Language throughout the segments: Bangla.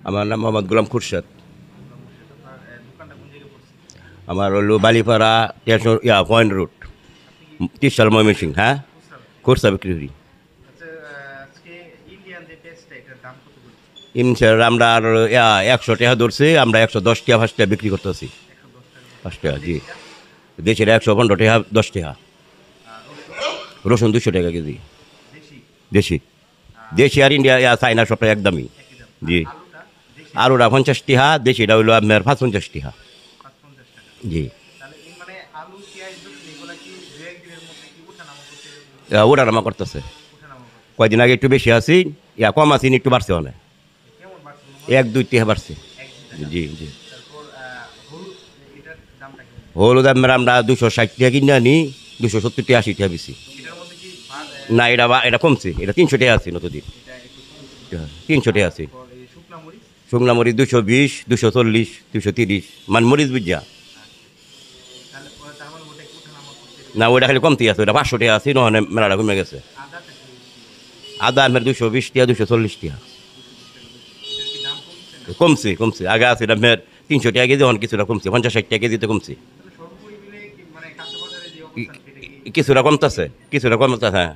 আমার নাম মোহাম্মদ গোলাম খুরশেদ। আমার হলো Balipara station point road, Trishal Mymensingh. হ্যাঁ, খুরসা বিক্রি করি। ইনশাল আমরা আর 100 টাকা ধরছি, আমরা 110 টাকা 5 টাকা বিক্রি করতেছি। 5 টাকা, জি। দেশের 115 টাকা 10 টাকা। রসুন 200 টাকা কেজি। দেশি দেশি আর ইন্ডিয়া চাইনা সবটা একদমই। জি। আলুটা 50 টাকা, দেশিটা হইলো আপনার 55 টাকা। জি। ওটা নামা করতেছে। কয়দিন আগে একটু বেশি আছি, কম আছি, একটু বাড়ছে অনেক, 1-2 টাকা বাড়ছে। জি জি। হলুদ আপনার আমরা 260 টাকা কিনে আনি, 270 টাকা 80 টাকা বেশি। না, এটা কমছে, এটা 300 টাকা আছে নতুন। 300 টাকা আছে। শুকনা মরিচ 220, 240, 230, মানে মরিচ বুঝা। না, ওইটা খালি কমতি আছে, ওইটা 500 টাকা আছে, নহলে মেলাটা কমে গেছে। আদা আপনার 220 টাকা, 240 টাকা। কমছে কমছে, আগে আছে এটা আপনার 300 টাকা কেজি, এখন কিছুটা কমছে, 50-60 টাকা কেজিতে কমছে। কিছুটা কমতেছে, কিছুটা কমতেছে। হ্যাঁ।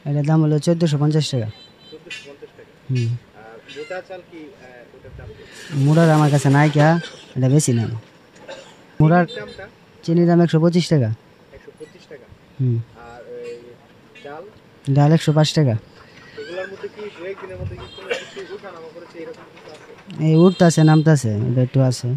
এটার দাম হলো 1450 টাকা। হুম। মুড়ার আমার কাছে নাই কে, এটা বেশি না। মুড়ার চিনির দাম 125 টাকা। হুম। ডাল 105 টাকা। এই উঠতেছে নামতেছে, এটা একটু আছে।